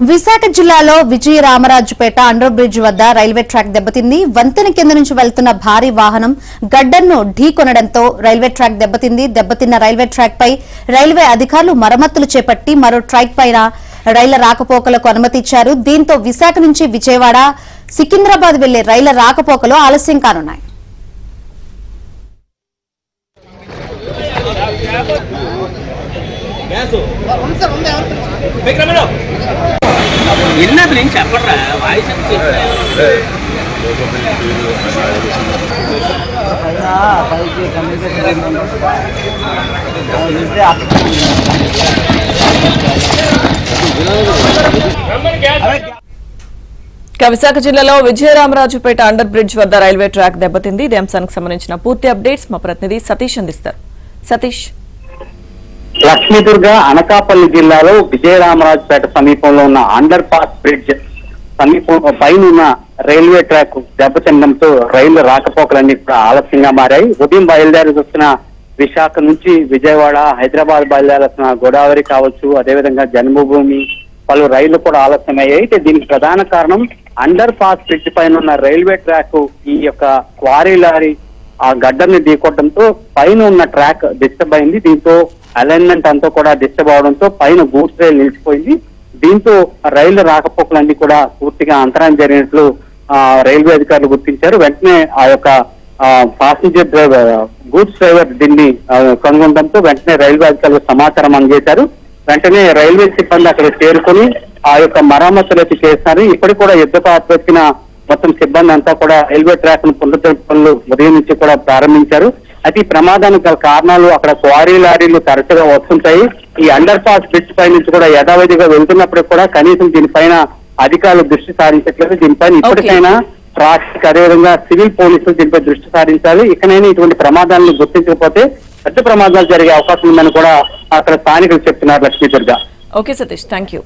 విశాఖ జిల్లాలో Vijayaramarajupeta under bridge వద్ద railway track దెబ్బతింది. వంతెన కింద నుంచి వెళ్తున్న భారీ వాహనం గడ్డర్ను ఢీకొనడంతో రైల్వే ట్రాక్ దెబ్బతింది. దెబ్బతిన్న రైల్వే ట్రాక్ పై రైల్వే అధికారులు మరమ్మతులు చేపట్టి మరో ట్రాక్ పైన రైళ్ల రాకపోకలకు అనుమతి ఇచ్చారు. దీంతో విశాఖ నుంచి విజయవాడ, సికింద్రాబాద్ వెళ్లే రైళ్ల రాకపోకలు ఆలస్యం కానున్నాయి. విశాఖ జిల్లాలో విజయరామరాజుపేట అండర్ బ్రిడ్జ్ వద్ద రైల్వే ట్రాక్ దెబ్బతింది. ఇదే అంశానికి సంబంధించిన పూర్తి అప్డేట్స్ మా ప్రతినిధి సతీష్ అందిస్తారు. సతీష్, లక్ష్మీదుర్గ అనకాపల్లి జిల్లాలో విజయరామరాజుపేట సమీపంలో ఉన్న అండర్ పాస్ బ్రిడ్జ్ సమీపం పైన ఉన్న రైల్వే ట్రాక్ దెబ్బతినడంతో రైళ్ల రాకపోకలన్నీ కూడా ఆలస్యంగా మారాయి. ఉదయం బయలుదేరి వస్తున్న విశాఖ నుంచి విజయవాడ, హైదరాబాద్ బయలుదేరుతున్న గోదావరి కావచ్చు, అదేవిధంగా జన్మభూమి పలు రైళ్లు కూడా ఆలస్యమయ్యాయి. అయితే దీనికి ప్రధాన కారణం అండర్ పాస్ బ్రిడ్జ్ పైన ఉన్న రైల్వే ట్రాక్ ఈ యొక్క క్వారీ లారీ ఆ గడ్డర్ని ఢీకొట్టడంతో పైన ఉన్న ట్రాక్ డిస్టర్బ్ అయింది. దీంతో అలైన్మెంట్ అంతా కూడా డిస్టర్బ్ అవడంతో పైన గూడ్స్ రైలు నిలిచిపోయింది. దీంతో రైళ్ల రాకపోకలన్నీ కూడా పూర్తిగా అంతరాయం జరిగినట్లు రైల్వే అధికారులు గుర్తించారు. వెంటనే ఆ యొక్క ప్యాసింజర్ డ్రైవర్, గూడ్స్ డ్రైవర్ దీన్ని కనుగొనడంతో వెంటనే రైల్వే అధికారులు సమాచారం అందజేశారు. వెంటనే రైల్వే సిబ్బంది అక్కడ చేరుకుని ఆ యొక్క మరమ్మతులు అయితే చేస్తున్నారు. ఇప్పటికి కూడా యుద్ధపాటు వచ్చిన మొత్తం సిబ్బంది అంతా కూడా రైల్వే ట్రాక్ ను పునరుద్ధరణ పనులు ఉదయం నుంచి కూడా ప్రారంభించారు. అయితే ఈ ప్రమాదానికి గల కారణాలు అక్కడ క్వారీ లారీలు తరచుగా వస్తుంటాయి. ఈ అండర్ పాస్ బ్రిడ్జ్ పై నుంచి కూడా యథావిధిగా వెళ్తున్నప్పుడు కూడా కనీసం దీనిపైన అధికారులు దృష్టి సారించట్లేదు. దీనిపైన ఇప్పటికైనా ట్రాఫిక్ అదేవిధంగా సివిల్ పోలీసులు దీనిపై దృష్టి సారించాలి. ఇకనైనా ఇటువంటి ప్రమాదాలను గుర్తించకపోతే పెద్ద ప్రమాదాలు జరిగే అవకాశం ఉందని కూడా అక్కడ స్థానికులు చెప్తున్నారు. Lakshmi Durga. Okay Satish, thank you.